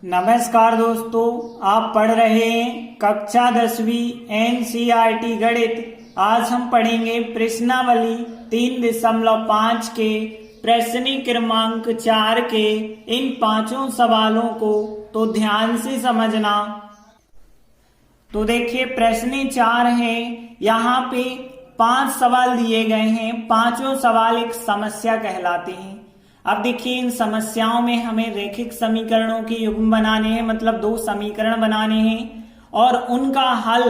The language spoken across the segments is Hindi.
नमस्कार दोस्तों, आप पढ़ रहे हैं कक्षा 10वीं एनसीईआरटी गणित। आज हम पढ़ेंगे प्रश्नावली 3.5 के प्रश्न क्रमांक 4 के इन पांचों सवालों को तो ध्यान से समझना। तो देखिए प्रश्न 4 है, यहाँ पे 5 सवाल दिए गए हैं। पांचों सवाल एक समस्या कहलाते हैं। अब देखिए इन समस्याओं में हमें रैखिक समीकरणों के युग्म बनाने हैं, मतलब 2 समीकरण बनाने हैं और उनका हल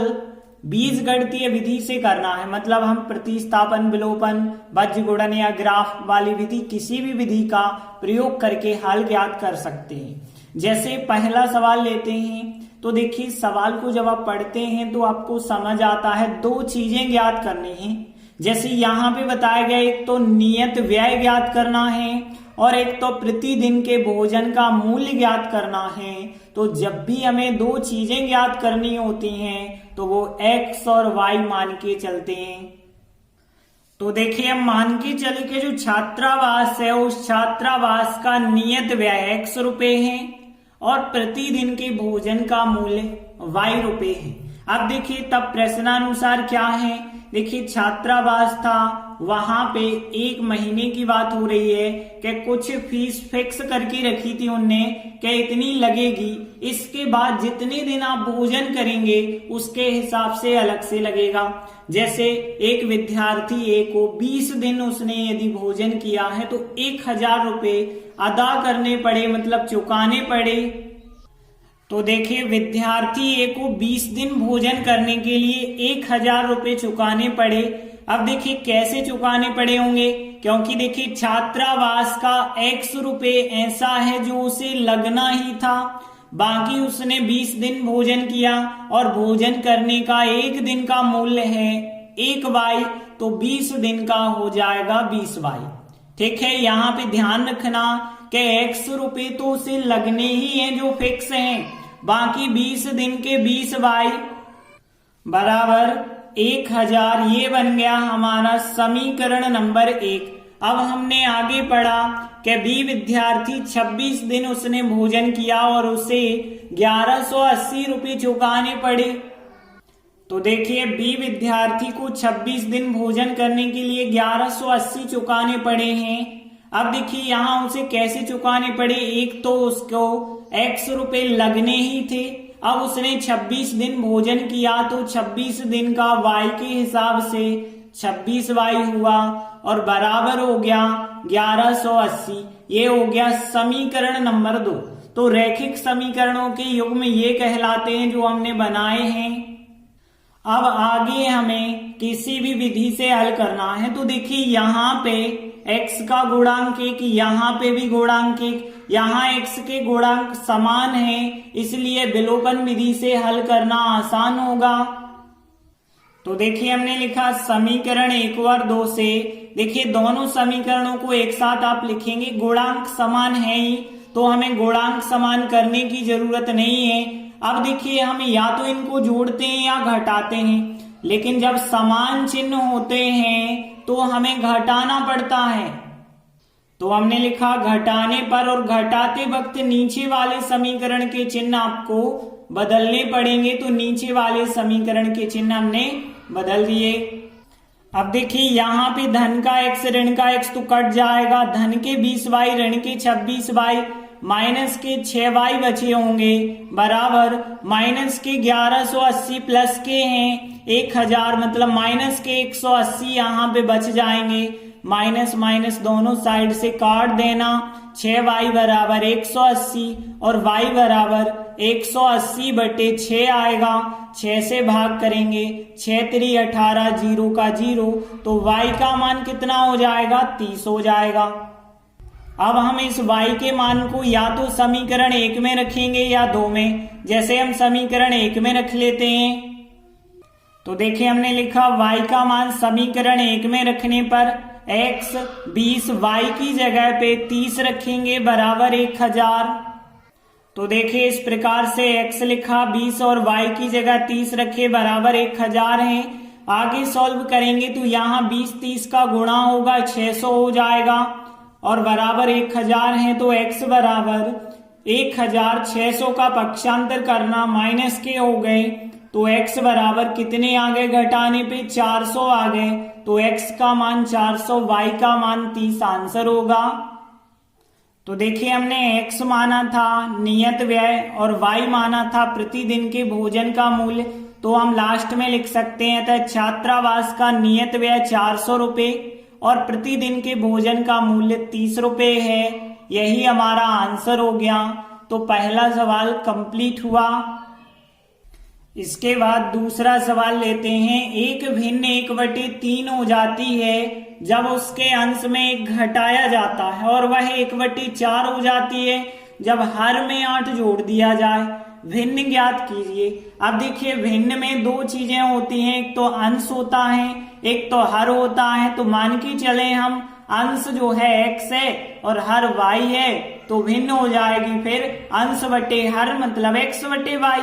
बीजगणितीय विधि से करना है। मतलब हम प्रतिस्थापन, विलोपन, बज्र गुणन या ग्राफ वाली विधि, किसी भी विधि का प्रयोग करके हल ज्ञात कर सकते हैं। जैसे पहला सवाल लेते हैं, तो देखिए सवाल को जब आप पढ़ते हैं तो आपको समझ आता है 2 चीजें ज्ञात करनी है। जैसे यहाँ पे बताया गया, एक तो नियत व्यय ज्ञात करना है और एक तो प्रतिदिन के भोजन का मूल्य ज्ञात करना है। तो जब भी हमें 2 चीजें ज्ञात करनी होती हैं तो वो x और y मान के चलते हैं। तो देखिए हम मान के चले कि जो छात्रावास है उस छात्रावास का नियत व्यय x रुपए है और प्रतिदिन के भोजन का मूल्य y रुपए है। अब देखिए तब प्रश्नानुसार क्या है, देखिए छात्रावास था, वहां पे 1 महीने की बात हो रही है कि कुछ फीस फिक्स करके रखी थी उनने कि इतनी लगेगी। इसके बाद जितने दिन आप भोजन करेंगे उसके हिसाब से अलग से लगेगा। जैसे एक विद्यार्थी ए को 20 दिन उसने यदि भोजन किया है तो 1000 रुपए अदा करने पड़े, मतलब चुकाने पड़े। तो देखिए विद्यार्थी ए को 20 दिन भोजन करने के लिए 1000 रुपए चुकाने पड़े। अब देखिए कैसे चुकाने पड़े होंगे, क्योंकि देखिए छात्रावास का x रुपए ऐसा है जो उसे लगना ही था, बाकी उसने 20 दिन भोजन किया और भोजन करने का 1 दिन का मूल्य है 1y, तो 20 दिन का हो जाएगा 20y। ठीक है, यहाँ पे ध्यान रखना कि x रुपए तो उसे लगने ही हैं जो फिक्स हैं, बाकी 20 दिन के 20y बराबर 1000। ये बन गया हमारा समीकरण नंबर 1। अब हमने आगे पढ़ा कि बी विद्यार्थी 26 दिन उसने भोजन किया और उसे 1180 रुपये चुकाने पड़े। तो देखिए बी विद्यार्थी को 26 दिन भोजन करने के लिए 1180 चुकाने पड़े हैं। अब देखिए यहाँ उसे कैसे चुकाने पड़े, एक तो उसको x रुपए लगने ही थे, अब उसने 26 दिन भोजन किया तो 26 दिन का y के हिसाब से 26y हुआ और बराबर हो गया 1180। ये हो गया समीकरण नंबर 2। तो रैखिक समीकरणों के युग्म ये कहलाते हैं जो हमने बनाए हैं। अब आगे हमें किसी भी विधि से हल करना है। तो देखिए यहाँ पे x का गुणांक 1, यहाँ पे भी गुणांक 1, यहाँ x के गुणांक समान है, इसलिए विलोपन विधि से हल करना आसान होगा। तो देखिए हमने लिखा समीकरण 1 और 2 से, देखिए दोनों समीकरणों को एक साथ आप लिखेंगे, गुणांक समान है ही तो हमें गुणांक समान करने की जरूरत नहीं है। अब देखिए हम या तो इनको जोड़ते हैं या घटाते हैं, लेकिन जब समान चिन्ह होते हैं तो हमें घटाना पड़ता है। तो हमने लिखा घटाने पर और घटाते वक्त नीचे वाले समीकरण के चिन्ह आपको बदलने पड़ेंगे। तो नीचे वाले समीकरण के चिन्ह हमने बदल दिए। अब देखिए यहाँ पे धन का x ऋण का x तो कट जाएगा, धन के 20y ऋण के 26y माइनस के 6y बचे होंगे बराबर माइनस के 1180 प्लस के हैं 1000, मतलब माइनस के 180 यहाँ पे बच जाएंगे। माइनस माइनस दोनों साइड से काट देना, 6y बराबर 180 और y बराबर 180/6 आएगा। 6 से भाग करेंगे, 6 3 18, 0 का 0, तो y का मान कितना हो जाएगा, 30 हो जाएगा। अब हम इस y के मान को या तो समीकरण 1 में रखेंगे या 2 में। जैसे हम समीकरण 1 में रख लेते हैं, तो देखिए हमने लिखा y का मान समीकरण 1 में रखने पर x 20, y की जगह पे 30 रखेंगे बराबर 1000। तो देखिए इस प्रकार से x लिखा 20 और y की जगह 30 रखे बराबर 1000 है। आगे सॉल्व करेंगे तो यहाँ 20 30 का गुणा होगा 600 हो जाएगा और बराबर 1000 है, तो x बराबर 1600 का पक्षांतर करना, माइनस के हो गए तो x बराबर कितने आ गए, घटाने पे 400 आ गए, तो x का मान 400, y का मान 30 आंसर होगा। तो देखिए हमने x माना था नियत व्यय और y माना था प्रतिदिन के भोजन का मूल्य, तो हम लास्ट में लिख सकते हैं अतः छात्रावास का नियत व्यय 400 रुपए और प्रतिदिन के भोजन का मूल्य 30 रुपए है। यही हमारा आंसर हो गया। तो पहला सवाल कंप्लीट हुआ। इसके बाद दूसरा सवाल लेते हैं। एक भिन्न 1/3 हो जाती है जब उसके अंश में 1 घटाया जाता है और वह 1/4 हो जाती है जब हर में 8 जोड़ दिया जाए। भिन्न ज्ञात कीजिए। अब देखिए भिन्न में दो चीजें होती हैं, एक तो अंश होता है, एक तो हर होता है। तो मान के चले हम अंश जो है x है और हर y है, तो भिन्न हो जाएगी फिर अंश बटे हर मतलब x बटे y।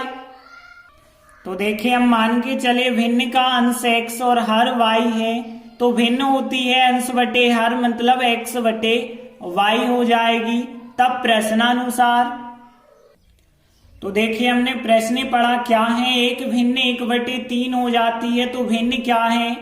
तो देखिए हम मान के चले भिन्न का अंश x और हर y है, तो भिन्न होती है अंश बटे हर मतलब x बटे y हो जाएगी। तब प्रश्नानुसार, तो देखिए हमने प्रश्न पढ़ा क्या है, एक भिन्न 1/3 हो जाती है, तो भिन्न क्या है,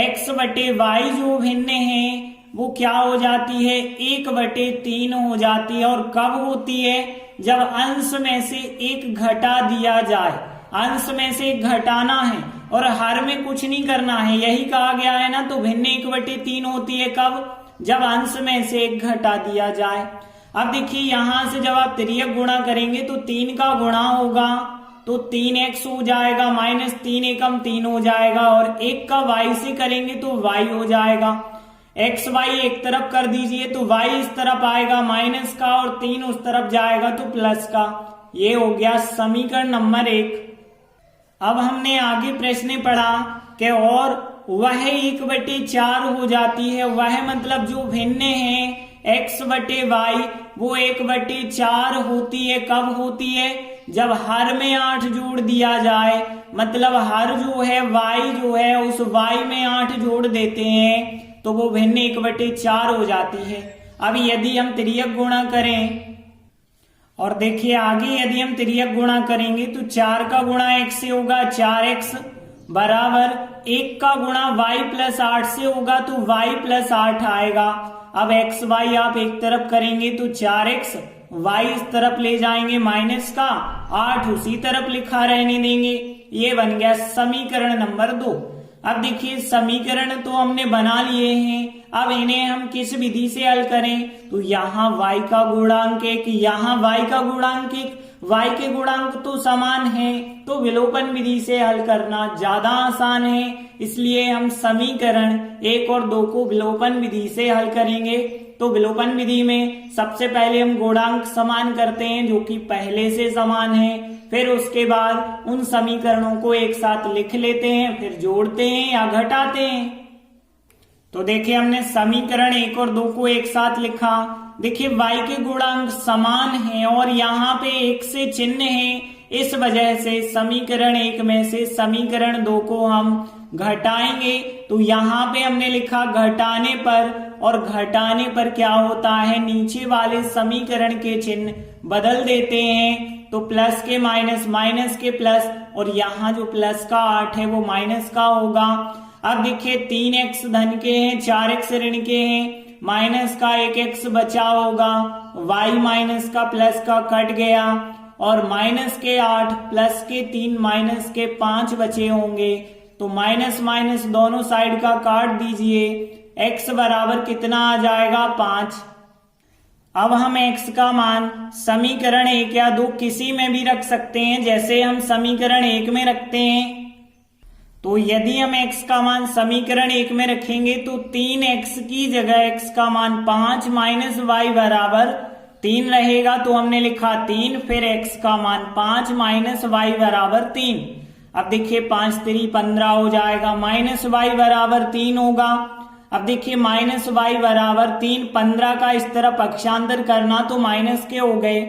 x बटे y जो भिन्न है वो क्या हो जाती है, 1/3 हो जाती है। और कब होती है, जब अंश में से 1 घटा दिया जाए। अंश में से 1 घटाना है और हर में कुछ नहीं करना है, यही कहा गया है ना। तो भिन्न 1/3 होती है कब, जब अंश में से 1 घटा दिया जाए। अब देखिए यहां से जब आप तिर्यक गुणा करेंगे तो 3 का गुणा होगा तो 3x हो जाएगा, माइनस 3 एकम 3 हो जाएगा, और 1 का y से करेंगे तो y हो जाएगा। x y एक तरफ कर दीजिए तो y इस तरफ आएगा माइनस का और 3 उस तरफ जाएगा तो प्लस का। ये हो गया समीकरण नंबर 1। अब हमने आगे प्रश्न पढ़ा कि और वह 1/4 हो जाती है। वह मतलब जो भिन्न है x बटे y वो 1/4 होती है। कब होती है, जब हर में 8 जोड़ दिया जाए, मतलब हर जो है y जो है उस y में 8 जोड़ देते हैं तो वो भिन्न 1/4 हो जाती है। अब यदि हम तिर्यक गुणा करें, और देखिए आगे यदि हम तिर्यक गुणा करेंगे तो 4 का गुणा x से होगा 4x बराबर 1 का गुणा y प्लस 8 से होगा तो y प्लस 8 आएगा। अब x y आप एक तरफ करेंगे तो 4x, y इस तरफ ले जाएंगे माइनस का, 8 उसी तरफ लिखा रहने देंगे। ये बन गया समीकरण नंबर 2। अब देखिए समीकरण तो हमने बना लिए हैं, अब इन्हें हम किस विधि से हल करें, तो यहाँ y का गुणांक 1, यहाँ y का गुणांक 1, y के गुणांक तो समान है, तो विलोपन विधि से हल करना ज्यादा आसान है। इसलिए हम समीकरण 1 और 2 को विलोपन विधि से हल करेंगे। तो विलोपन विधि में सबसे पहले हम गुणांक समान करते हैं जो कि पहले से समान है, फिर उसके बाद उन समीकरणों को एक साथ लिख लेते हैं, फिर जोड़ते हैं या घटाते हैं। तो देखिए हमने समीकरण 1 और 2 को एक साथ लिखा। देखिए y के गुणांक समान हैं और यहाँ पे 1 से चिन्ह है, इस वजह से समीकरण 1 में से समीकरण 2 को हम घटाएंगे। तो यहाँ पे हमने लिखा घटाने पर, और घटाने पर क्या होता है, नीचे वाले समीकरण के चिन्ह बदल देते हैं। तो प्लस के माइनस, माइनस के प्लस, और यहाँ जो प्लस का 8 है वो माइनस का होगा। अब देखिए 3x धन के हैं, 4x ऋण के हैं, माइनस का 1x बचा होगा, y माइनस का प्लस का कट गया, और माइनस के 8 प्लस के 3 माइनस के 5 बचे होंगे। तो माइनस माइनस दोनों साइड का काट दीजिए, x बराबर कितना आ जाएगा 5। अब हम x का मान समीकरण 1 या 2 किसी में भी रख सकते हैं, जैसे हम समीकरण 1 में रखते हैं। तो यदि हम x का मान समीकरण 1 में रखेंगे तो 3x की जगह x का मान 5 माइनस y बराबर 3 रहेगा। तो हमने लिखा 3, फिर x का मान 5 माइनस y बराबर 3। अब देखिए 5 3 15 हो जाएगा, माइनस y बराबर 3 होगा। अब देखिए माइनस y बराबर 3, 15 का इस तरह पक्षांतर करना तो माइनस के हो गए,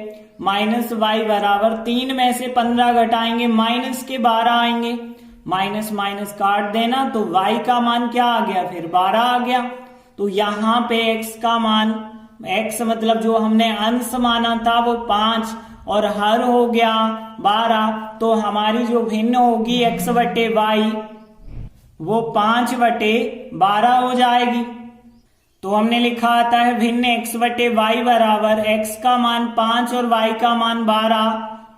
माइनस y बराबर 3 में से 15 घटाएंगे माइनस के 12 आएंगे, माइनस माइनस काट देना तो y का मान क्या आ गया, फिर 12 आ गया। तो यहाँ पे x का मान x मतलब जो हमने अंश माना था वो 5 और हर हो गया 12, तो हमारी जो भिन्न होगी x बटे वाई वो 5/12 हो जाएगी। तो हमने लिखा आता है भिन्न x बटे वाई बराबर x का मान 5 और y का मान 12,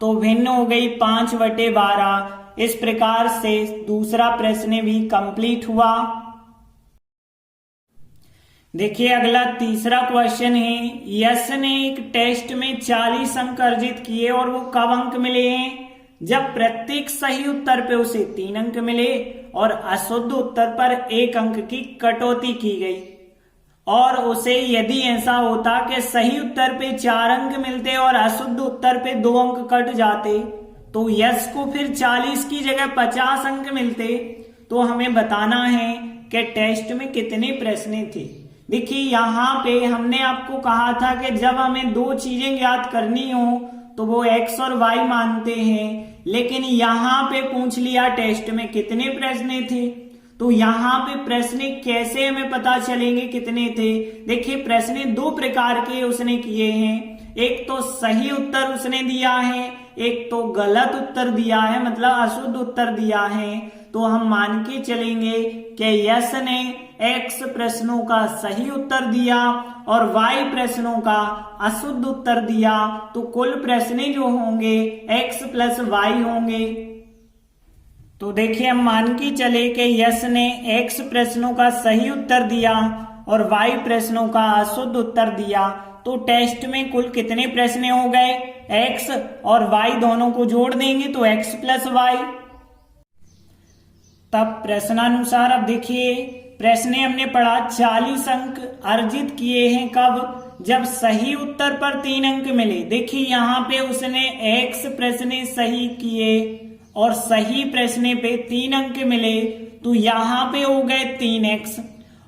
तो भिन्न हो गई 5/12। इस प्रकार से दूसरा प्रश्न भी कंप्लीट हुआ। देखिए अगला तीसरा क्वेश्चन है, यश ने एक टेस्ट में 40 अंक अर्जित किए और वो कब अंक मिले हैं? जब प्रत्येक सही उत्तर पे उसे 3 अंक मिले और अशुद्ध उत्तर पर 1 अंक की कटौती की गई, और उसे यदि ऐसा होता कि सही उत्तर पे 4 अंक मिलते और अशुद्ध उत्तर पे 2 अंक कट जाते, तो यश को फिर 40 की जगह 50 अंक मिलते। तो हमें बताना है कि टेस्ट में कितने प्रश्न थे। देखिए यहाँ पे हमने आपको कहा था कि जब हमें 2 चीजें ज्ञात करनी हो तो वो x और y मानते हैं, लेकिन यहाँ पे पूछ लिया टेस्ट में कितने प्रश्न थे। तो यहाँ पे प्रश्न कैसे हमें पता चलेंगे कितने थे? देखिए प्रश्न 2 प्रकार के उसने किए हैं, एक तो सही उत्तर उसने दिया है, एक तो गलत उत्तर दिया है, मतलब अशुद्ध उत्तर दिया है। तो हम मान के चलेंगे कि यश ने x प्रश्नों का सही उत्तर दिया और y प्रश्नों का अशुद्ध उत्तर दिया, तो कुल प्रश्न जो होंगे x प्लस y होंगे। तो देखिए हम मान के चले कि यश ने x प्रश्नों का सही उत्तर दिया और y प्रश्नों का अशुद्ध उत्तर दिया, तो टेस्ट में कुल कितने प्रश्न हो गए? x और y दोनों को जोड़ देंगे तो x प्लस y। तब प्रश्नानुसार अब देखिए प्रश्न हमने पढ़ा 40 अंक अर्जित किए हैं कब? जब सही उत्तर पर 3 अंक मिले। देखिए यहाँ पे उसने x प्रश्न सही किए और सही प्रश्न पे 3 अंक मिले, तो यहाँ पे हो गए 3x,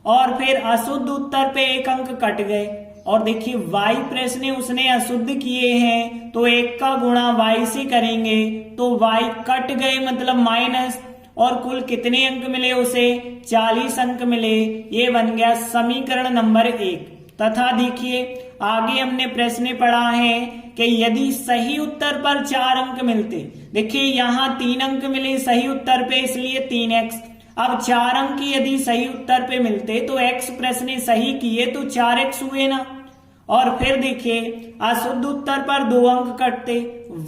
और फिर अशुद्ध उत्तर पे 1 अंक कट गए। और देखिए y प्रश्न उसने अशुद्ध किए हैं, तो 1 का गुणा y से करेंगे तो y कट गए मतलब माइनस, और कुल कितने अंक मिले उसे? 40 अंक मिले। ये बन गया समीकरण नंबर 1। तथा देखिए आगे हमने प्रश्न पढ़ा है कि यदि सही उत्तर पर 4 अंक मिलते, देखिए यहाँ 3 अंक मिले सही उत्तर पे इसलिए 3x, अब 4 अंक यदि सही उत्तर पे मिलते तो x प्रश्न सही किए तो 4x हुए ना। और फिर देखिए अशुद्ध उत्तर पर 2 अंक कटते,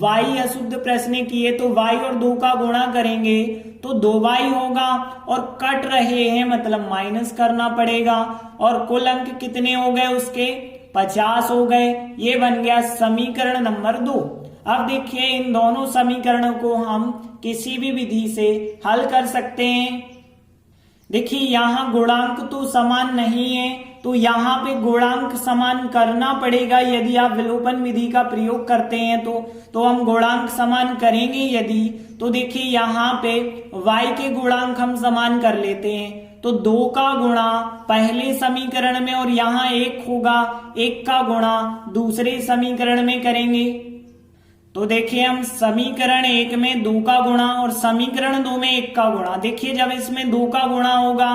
y अशुद्ध प्रश्न किए तो y और 2 का गुणा करेंगे तो 2y होगा, और कट रहे हैं मतलब माइनस करना पड़ेगा, और कुल अंक कितने हो गए उसके? 50 हो गए। ये बन गया समीकरण नंबर 2। अब देखिए इन दोनों समीकरणों को हम किसी भी विधि से हल कर सकते हैं। देखिए यहाँ गुणांक तो समान नहीं है, तो यहाँ पे गुणांक समान करना पड़ेगा। यदि आप विलोपन विधि का प्रयोग करते हैं तो हम गुणांक समान करेंगे यदि, तो देखिए यहाँ पे y के गुणांक हम समान कर लेते हैं, तो 2 का गुणा पहले समीकरण में और यहाँ 1 होगा, 1 का गुणा दूसरे समीकरण में करेंगे। तो देखिए हम समीकरण 1 में 2 का गुणा और समीकरण 2 में 1 का गुणा, देखिए जब इसमें 2 का गुणा होगा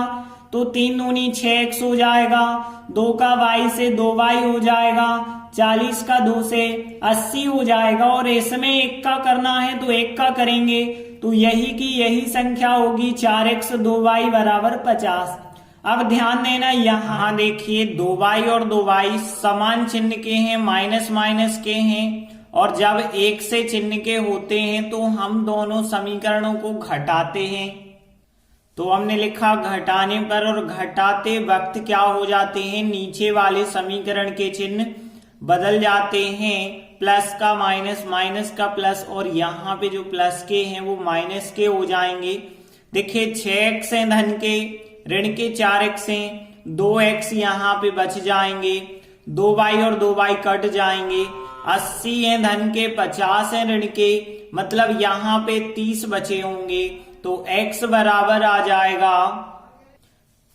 तो 3 दूनी 6x हो जाएगा, 2 का y से 2y हो जाएगा, 40 का 2 से 80 हो जाएगा, और इसमें 1 का करना है तो 1 का करेंगे, तो यही की यही संख्या होगी 4x 2y बराबर 50। अब ध्यान देना यहाँ देखिए 2y और 2y समान चिन्ह के हैं, माइनस माइनस के हैं, और जब 1 से चिन्ह के होते हैं तो हम दोनों समीकरणों को घटाते हैं। तो हमने लिखा घटाने पर और घटाते वक्त क्या हो जाते हैं? नीचे वाले समीकरण के चिन्ह बदल जाते हैं, प्लस का माइनस, माइनस का प्लस, और यहाँ पे जो प्लस के हैं वो माइनस के हो जाएंगे। देखिए 6x है धन के, ऋण के 4x हैं, 2x यहाँ पे बच जाएंगे, 2y और 2y कट जाएंगे, 80 है धन के, 50 है ऋण के, मतलब यहाँ पे 30 बचे होंगे, तो x बराबर आ जाएगा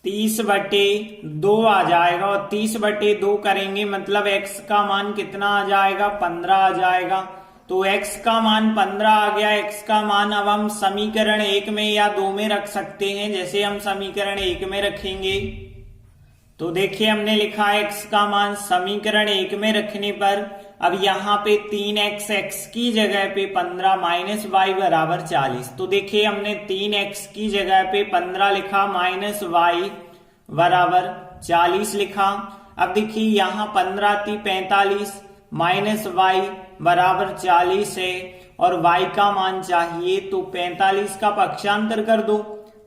30/2 आ जाएगा, और 30/2 करेंगे मतलब x का मान कितना आ जाएगा? 15 आ जाएगा। तो x का मान 15 आ गया। x का मान अब हम समीकरण 1 में या 2 में रख सकते हैं, जैसे हम समीकरण 1 में रखेंगे तो देखिए हमने लिखा x का मान समीकरण 1 में रखने पर अब यहाँ पे 3x x की जगह पे 15 माइनस y बराबर 40। तो देखिए हमने 3x की जगह पे 15 लिखा माइनस y बराबर 40 लिखा। अब देखिए यहाँ 15 थी 45 माइनस y बराबर 40 है और y का मान चाहिए तो 45 का पक्षांतर कर दो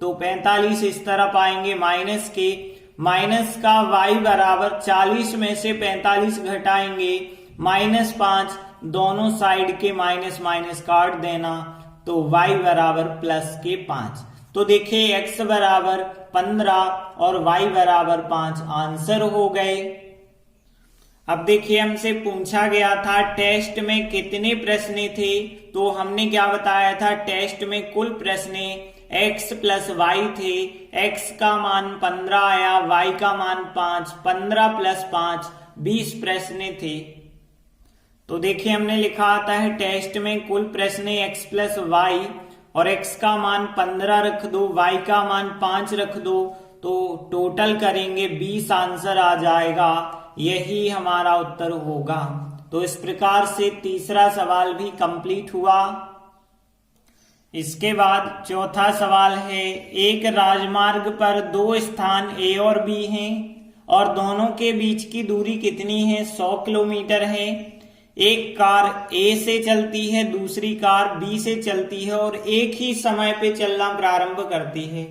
तो 45 इस तरफ आएंगे माइनस के, माइनस का y बराबर 40 में से 45 घटाएंगे -5, दोनों साइड के माइनस माइनस काट देना तो y बराबर प्लस के 5। तो देखिए x बराबर 15 और y बराबर 5 आंसर हो गए। अब देखिए हमसे पूछा गया था टेस्ट में कितने प्रश्न थे, तो हमने क्या बताया था टेस्ट में कुल प्रश्न x प्लस y थे। x का मान 15 आया, y का मान 5, 15 प्लस 5 20 प्रश्न थे। तो देखिए हमने लिखा आता है टेस्ट में कुल प्रश्न x प्लस y और x का मान 15 रख दो, y का मान 5 रख दो तो टोटल करेंगे 20 आंसर आ जाएगा, यही हमारा उत्तर होगा। तो इस प्रकार से तीसरा सवाल भी कंप्लीट हुआ। इसके बाद चौथा सवाल है, एक राजमार्ग पर दो स्थान A और B हैं और दोनों के बीच की दूरी कितनी है, 100 किलोमीटर है। एक कार A से चलती है, दूसरी कार B से चलती है और एक ही समय पे चलना प्रारंभ करती है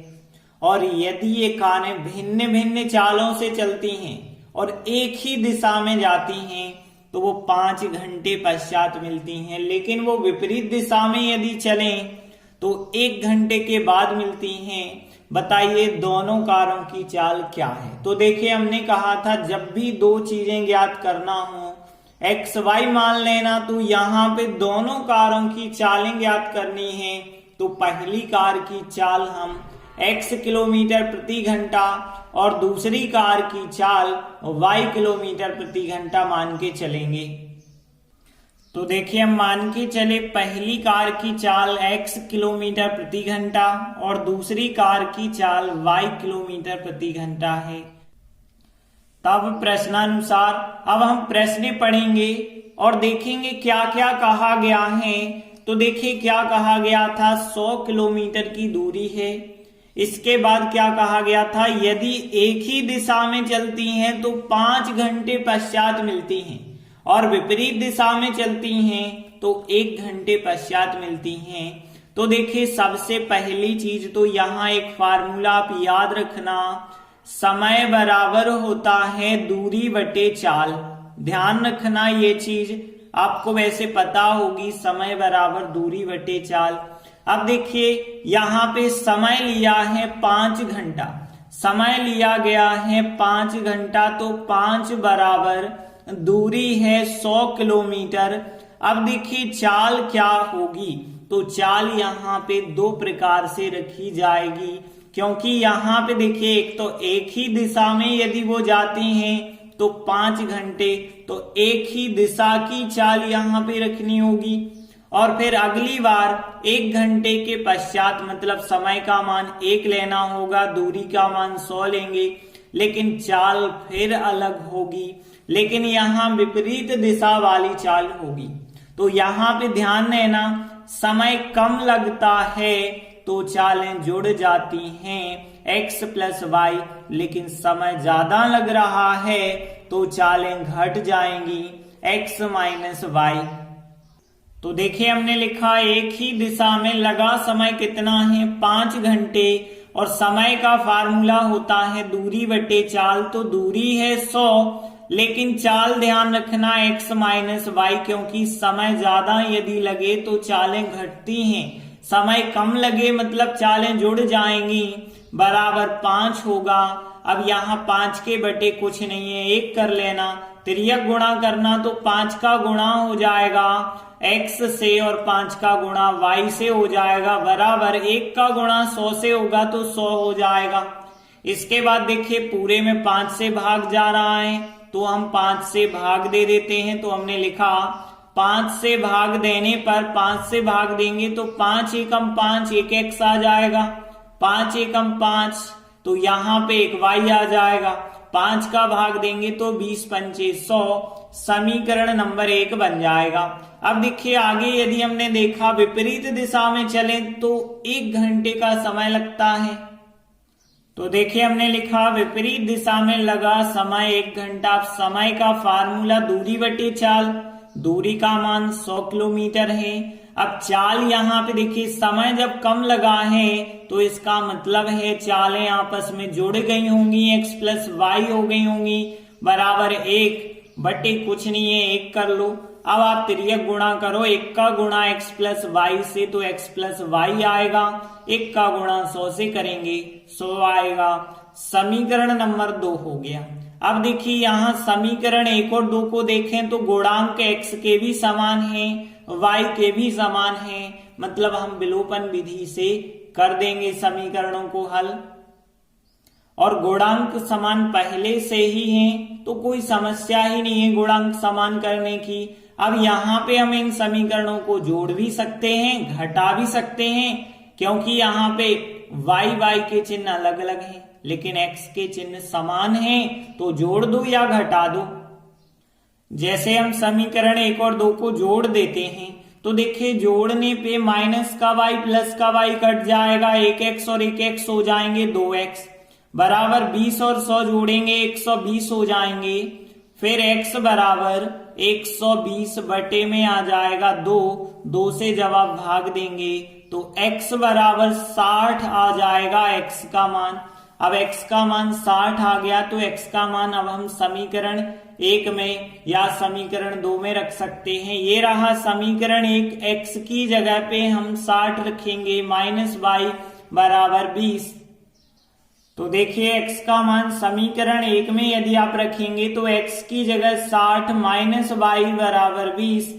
और यदि ये कारें भिन्न भिन्न चालों से चलती हैं और एक ही दिशा में जाती हैं तो वो 5 घंटे पश्चात मिलती हैं, लेकिन वो विपरीत दिशा में यदि चलें तो 1 घंटे के बाद मिलती हैं। बताइए दोनों कारों की चाल क्या है। तो देखिए हमने कहा था जब भी दो चीजें ज्ञात करना हो एक्स वाई मान लेना, तो यहाँ पे दोनों कारों की चालें ज्ञात करनी है। तो पहली कार की चाल हम x किलोमीटर प्रति घंटा और दूसरी कार की चाल y किलोमीटर प्रति घंटा मान के चलेंगे। तो देखिए हम मान के चले पहली कार की चाल x किलोमीटर प्रति घंटा और दूसरी कार की चाल y किलोमीटर प्रति घंटा है। तब प्रश्नानुसार अब हम प्रश्न पढ़ेंगे और देखेंगे क्या क्या कहा गया है। तो देखिए क्या कहा गया था, 100 किलोमीटर की दूरी है। इसके बाद क्या कहा गया था, यदि एक ही दिशा में चलती हैं तो 5 घंटे पश्चात मिलती हैं और विपरीत दिशा में चलती हैं तो 1 घंटे पश्चात मिलती हैं। तो देखिए सबसे पहली चीज तो यहाँ एक फार्मूला आप याद रखना, समय बराबर होता है दूरी बटे चाल। ध्यान रखना ये चीज, आपको वैसे पता होगी समय बराबर दूरी बटे चाल। अब देखिए यहाँ पे समय लिया है 5 घंटा, समय लिया गया है 5 घंटा, तो 5 बराबर दूरी है 100 किलोमीटर। अब देखिए चाल क्या होगी, तो चाल यहाँ पे 2 प्रकार से रखी जाएगी, क्योंकि यहाँ पे देखिए एक तो एक ही दिशा में यदि वो जाती हैं तो 5 घंटे, तो एक ही दिशा की चाल यहाँ पे रखनी होगी। और फिर अगली बार 1 घंटे के पश्चात मतलब समय का मान 1 लेना होगा, दूरी का मान 100 लेंगे, लेकिन चाल फिर अलग होगी, लेकिन यहाँ विपरीत दिशा वाली चाल होगी। तो यहाँ पे ध्यान देना, समय कम लगता है तो चालें जुड़ जाती हैं x प्लस वाई, लेकिन समय ज्यादा लग रहा है तो चालें घट जाएंगी x माइनस वाई। तो देखिए हमने लिखा एक ही दिशा में लगा समय कितना है 5 घंटे और समय का फार्मूला होता है दूरी बटे चाल। तो दूरी है 100, लेकिन चाल ध्यान रखना x माइनस वाई, क्योंकि समय ज्यादा यदि लगे तो चालें घटती हैं, समय कम लगे मतलब चालें जुड़ जाएंगी, बराबर 5 होगा। अब यहाँ 5 के बटे कुछ नहीं है, 1 कर लेना, तिर्यक गुणा करना तो 5 का गुणा हो जाएगा x से और 5 का गुणा y से हो जाएगा, बराबर 1 का गुणा 100 से होगा तो 100 हो जाएगा। इसके बाद देखिए पूरे में 5 से भाग जा रहा है तो हम 5 से भाग दे देते हैं। तो हमने लिखा 5 से भाग देने पर 5 से भाग देंगे तो 5 एकम 5, 1 x आ जाएगा, 5 एकम 5, तो यहाँ पे एक y आ जाएगा, 5 का भाग देंगे तो 20 पंचे 100, समीकरण नंबर 1 बन जाएगा। अब देखिए आगे यदि हमने देखा विपरीत दिशा में चले तो 1 घंटे का समय लगता है। तो देखिए हमने लिखा विपरीत दिशा में लगा समय 1 घंटा। समय का फार्मूला दूरी बटे चाल, दूरी का मान 100 किलोमीटर है। अब चाल यहाँ पे देखिए समय जब कम लगा है तो इसका मतलब है चालें आपस में जुड़ गई होंगी, x प्लस वाई हो गई होंगी बराबर 1 बटे कुछ नहीं है 1 कर लो। अब आप तिर्यक गुणा करो, 1 का गुणा x प्लस वाई से तो x प्लस वाई आएगा, 1 का गुणा 100 से करेंगे 100 आएगा। समीकरण नंबर 2 हो गया। अब देखिए यहाँ समीकरण 1 और 2 को देखें तो गुणांक x के भी समान है, y के भी समान है, मतलब हम विलोपन विधि से कर देंगे समीकरणों को हल। और गुणांक समान पहले से ही हैं तो कोई समस्या ही नहीं है गुणांक समान करने की। अब यहाँ पे हम इन समीकरणों को जोड़ भी सकते हैं, घटा भी सकते हैं, क्योंकि यहाँ पे y के चिन्ह अलग अलग हैं लेकिन x के चिन्ह समान हैं, तो जोड़ दो या घटा दो। जैसे हम समीकरण 1 और 2 को जोड़ देते हैं तो देखिए जोड़ने पे माइनस का y प्लस का y कट जाएगा, 1x और 1x हो जाएंगे 2x बराबर 20 और 100 जोड़ेंगे 120 हो जाएंगे। फिर x बराबर 120 बटे में आ जाएगा 2 से जब आप भाग देंगे तो x बराबर 60 आ जाएगा x का मान। अब x का मान 60 आ गया तो x का मान अब हम समीकरण 1 में या समीकरण 2 में रख सकते हैं। ये रहा समीकरण 1, x की जगह पे हम 60 रखेंगे माइनस y बराबर 20। तो देखिए x का मान समीकरण 1 में यदि आप रखेंगे तो x की जगह 60 माइनस y बराबर 20,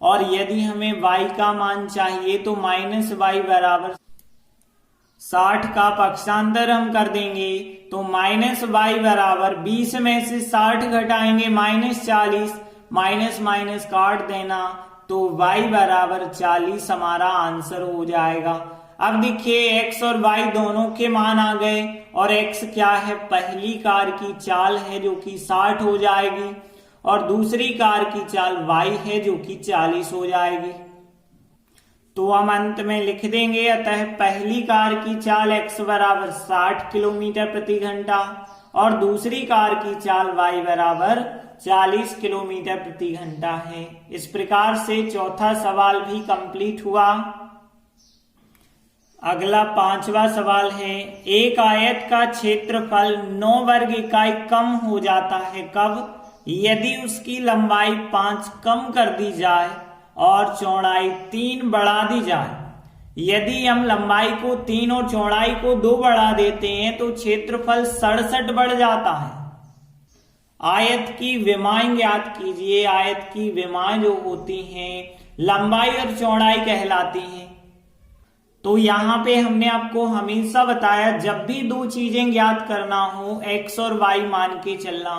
और यदि हमें y का मान चाहिए तो माइनस y बराबर 60 का पक्षांतर हम कर देंगे तो माइनस y बराबर 20 में से 60 घटाएंगे माइनस 40, माइनस माइनस काट देना तो y बराबर 40 हमारा आंसर हो जाएगा। अब देखिए x और y दोनों के मान आ गए और x क्या है, पहली कार की चाल है जो कि 60 हो जाएगी और दूसरी कार की चाल y है जो कि 40 हो जाएगी। तो हम अंत में लिख देंगे अतः पहली कार की चाल x बराबर 60 किलोमीटर प्रति घंटा और दूसरी कार की चाल y बराबर 40 किलोमीटर प्रति घंटा है। इस प्रकार से चौथा सवाल भी कंप्लीट हुआ। अगला 5वां सवाल है, एक आयत का क्षेत्रफल 9 वर्ग इकाई कम हो जाता है कब? यदि उसकी लंबाई 5 कम कर दी जाए और चौड़ाई 3 बढ़ा दी जाए। यदि हम लंबाई को 3 और चौड़ाई को 2 बढ़ा देते हैं तो क्षेत्रफल 67 बढ़ जाता है। आयत की विमाएं ज्ञात कीजिए। आयत की विमाएं जो होती हैं लंबाई और चौड़ाई कहलाती हैं। तो यहाँ पे हमने आपको हमेशा बताया जब भी दो चीजें ज्ञात करना हो x और y मान के चलना,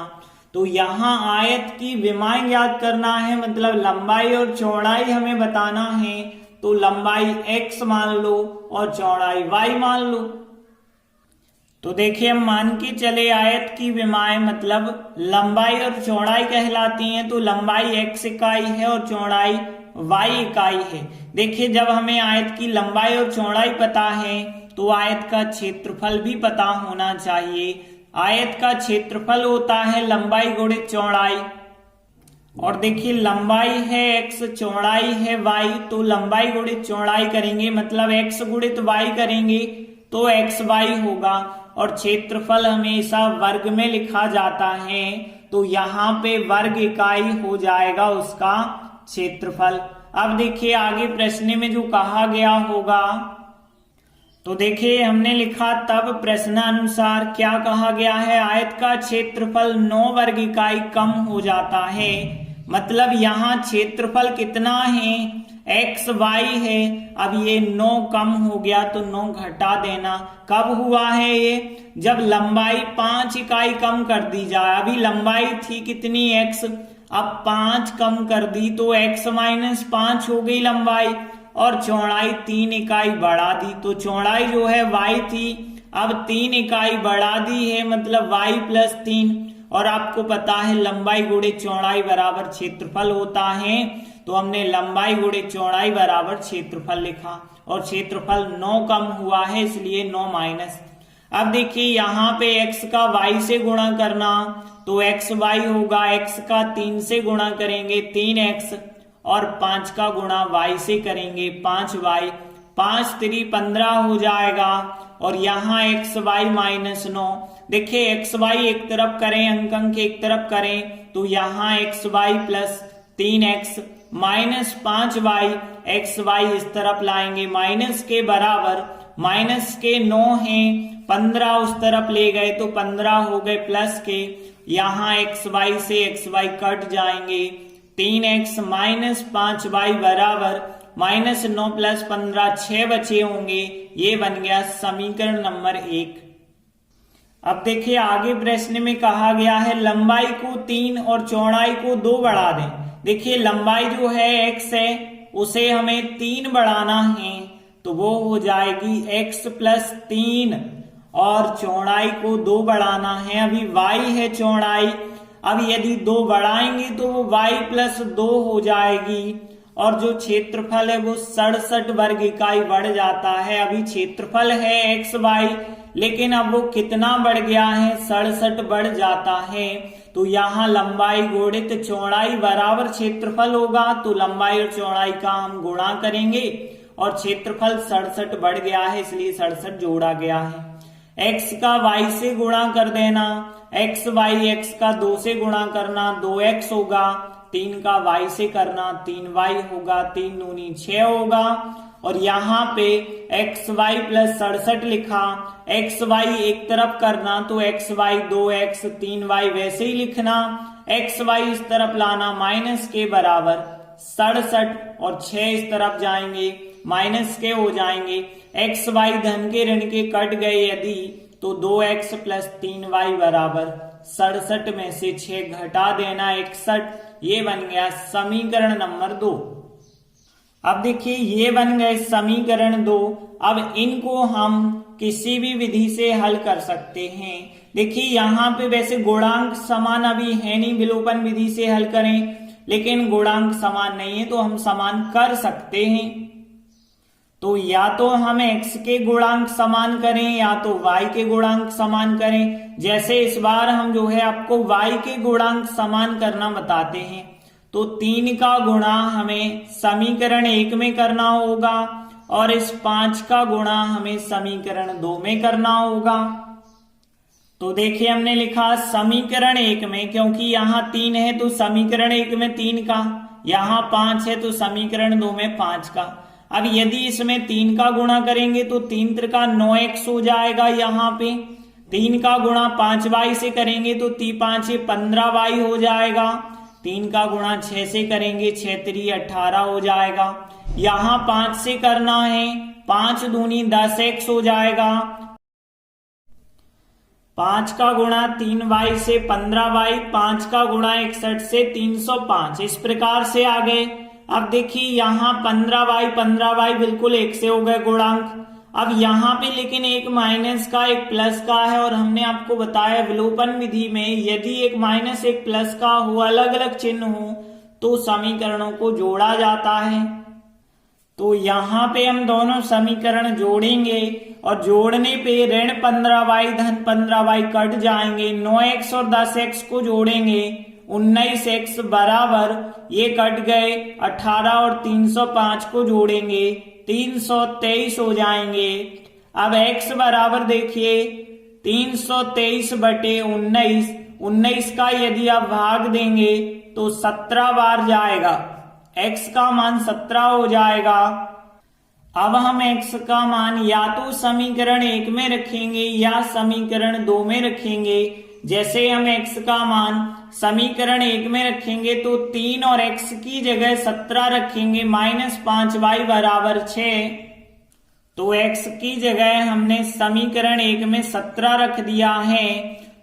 तो यहाँ आयत की विमाएं ज्ञात करना है, मतलब लंबाई और चौड़ाई हमें बताना है। तो लंबाई x मान लो और चौड़ाई y मान लो। तो देखिए हम मान के चले आयत की विमाएं मतलब लंबाई और चौड़ाई कहलाती हैं। तो लंबाई x इकाई है और चौड़ाई y इकाई है। देखिए जब हमें आयत की लंबाई और चौड़ाई पता है तो आयत का क्षेत्रफल भी पता होना चाहिए। आयत का क्षेत्रफल होता है लंबाई गुणित चौड़ाई। और देखिए लंबाई है x, चौड़ाई है y, तो लंबाई गुणित चौड़ाई करेंगे मतलब x गुणित y करेंगे तो xy होगा। और क्षेत्रफल हमेशा वर्ग में लिखा जाता है, तो यहाँ पे वर्ग इकाई हो जाएगा उसका क्षेत्रफल। अब देखिए आगे प्रश्न में जो कहा गया होगा, तो देखिए हमने लिखा तब प्रश्नानुसार क्या कहा गया है, आयत का क्षेत्रफल 9 वर्ग इकाई कम हो जाता है। मतलब यहाँ क्षेत्रफल कितना है, x y है। अब ये 9 कम हो गया तो 9 घटा देना। कब हुआ है ये, जब लंबाई 5 इकाई कम कर दी जाए। अभी लंबाई थी कितनी x, अब 5 कम कर दी तो x माइनस 5 हो गई लंबाई, और चौड़ाई 3 इकाई बढ़ा दी तो चौड़ाई जो है y थी अब 3 इकाई बढ़ा दी है, मतलब y प्लस 3, और आपको पता है लंबाई गुणे चौड़ाई बराबर क्षेत्रफल होता है, तो हमने लंबाई गुणे चौड़ाई बराबर क्षेत्रफल लिखा, और क्षेत्रफल 9 कम हुआ है इसलिए 9 माइनस। अब देखिए यहाँ पे x का y से गुणा करना, तो xy होगा, x का 3 से गुणा करेंगे 3x, और 5 का गुणा y से करेंगे 5y, 5 3 15 हो जाएगा, और यहाँ xy माइनस 9। देखिए xy एक तरफ करें, अंक एक तरफ करें, तो यहाँ xy plus 3x minus 5y, xy इस तरफ लाएंगे माइनस के बराबर, माइनस के 9 हैं, 15 उस तरफ ले गए तो 15 हो गए प्लस के, यहाँ xy से xy कट जाएंगे, 3x माइनस 5y बराबर माइनस 9 प्लस 15 6 बचे होंगे। ये बन गया समीकरण नंबर 1। अब देखिए आगे प्रश्न में कहा गया है लंबाई को 3 और चौड़ाई को 2 बढ़ा दें। देखिए लंबाई जो है x है उसे हमें 3 बढ़ाना है, तो वो हो जाएगी x प्लस 3, और चौड़ाई को 2 बढ़ाना है, अभी y है चौड़ाई, अब यदि 2 बढ़ाएंगे तो वो y प्लस 2 हो जाएगी, और जो क्षेत्रफल है वो 67 वर्ग इकाई बढ़ जाता है। अभी क्षेत्रफल है xy, लेकिन अब वो कितना बढ़ गया है, 67 बढ़ जाता है, तो यहाँ लंबाई गुणित चौड़ाई बराबर क्षेत्रफल होगा, तो लंबाई और चौड़ाई का हम गुणा करेंगे, और क्षेत्रफल 67 बढ़ गया है इसलिए 67 जोड़ा गया है। x का y से गुणा कर देना, x का 2 से गुणा करना 2x होगा, 3 का y से करना 3y होगा, 3 दूनी 6 होगा, और यहाँ पे xy प्लस 67 लिखा, xy एक तरफ करना तो xy 2x 3y वैसे ही लिखना, xy इस तरफ लाना माइनस के बराबर 67, और 6 इस तरफ जाएंगे माइनस के हो जाएंगे, xy धन के ऋण के कट गए यदि, तो 2x प्लस 3y बराबर 67 में से 6 घटा देना 61, ये बन गया समीकरण नंबर 2। अब देखिए ये बन गए समीकरण 2। अब इनको हम किसी भी विधि से हल कर सकते हैं। देखिए यहाँ पे वैसे गुणांक समान अभी है नहीं, विलोपन विधि से हल करें, लेकिन गुणांक समान नहीं है तो हम समान कर सकते हैं। तो या तो हम x के गुणांक समान करें या तो y के गुणांक समान करें। जैसे इस बार हम जो है आपको y के गुणांक समान करना बताते हैं, तो 3 का गुणा हमें समीकरण 1 में करना होगा, और इस 5 का गुणा हमें समीकरण 2 में करना होगा। तो देखिए हमने लिखा समीकरण 1 में, क्योंकि यहाँ 3 है तो समीकरण 1 में 3 का, यहाँ 5 है तो समीकरण 2 में 5 का। अब यदि इसमें 3 का गुणा करेंगे तो 3 त्रिका 9x हो जाएगा, यहाँ पे 3 का गुणा 5y से करेंगे तो 5 15y हो जाएगा, 3 का गुणा 6 से करेंगे 6 3 18 हो जाएगा, यहाँ 5 से करना है 5 दूनी 10x हो जाएगा, 5 का गुणा 3y से 15y, 5 का गुणा 61 से 305, इस प्रकार से आ गए। अब देखिए यहाँ 15y बिल्कुल 1 से हो गए गुणांक। अब यहाँ पे लेकिन एक माइनस का एक प्लस का है, और हमने आपको बताया विलोपन विधि में यदि एक माइनस एक प्लस का हो, अलग अलग चिन्ह हो, तो समीकरणों को जोड़ा जाता है। तो यहाँ पे हम दोनों समीकरण जोड़ेंगे, और जोड़ने पे ऋण 15y धन 15y कट जाएंगे, 9x और 10x को जोड़ेंगे 19x बराबर, ये कट गए 18 और 305 को जोड़ेंगे 323 हो जाएंगे। अब x बराबर देखिए 323 बटे 19 का यदि आप भाग देंगे तो 17 बार जाएगा, x का मान 17 हो जाएगा। अब हम x का मान या तो समीकरण 1 में रखेंगे या समीकरण 2 में रखेंगे। जैसे हम x का मान समीकरण 1 में रखेंगे तो 3 और x की जगह 17 रखेंगे, -5y बराबर 6, तो x की जगह हमने समीकरण 1 में 17 रख दिया है,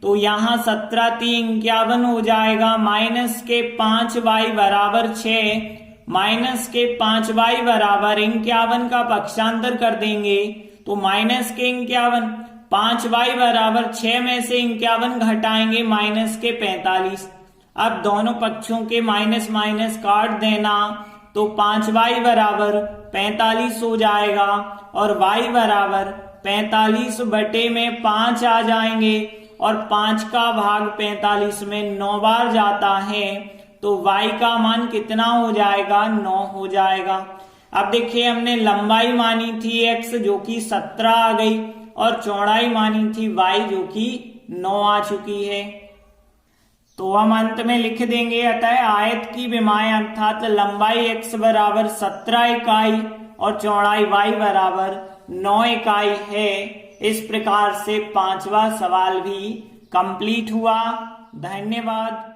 तो यहाँ 17 3 51 हो जाएगा, -5y बराबर 6, -5y बराबर 51 का पक्षांतर कर देंगे तो -51, 5y बराबर 6 में से 51 घटाएंगे माइनस के 45। अब दोनों पक्षों के माइनस माइनस काट देना, तो 5y बराबर 45 हो जाएगा और y बराबर 45 बटे में 5 आ जाएंगे और 5 का भाग 45 में 9 बार जाता है, तो y का मान कितना हो जाएगा? 9 हो जाएगा। अब देखिए हमने लंबाई मानी थी x जो कि 17 आ गई और चौड़ाई मानी थी y जो कि 9 आ चुकी है। तो हम अंत में लिख देंगे, अतः आयत की विमाएं अर्थात लंबाई x बराबर 17 इकाई और चौड़ाई y बराबर 9 इकाई है। इस प्रकार से 5वां सवाल भी कंप्लीट हुआ। धन्यवाद।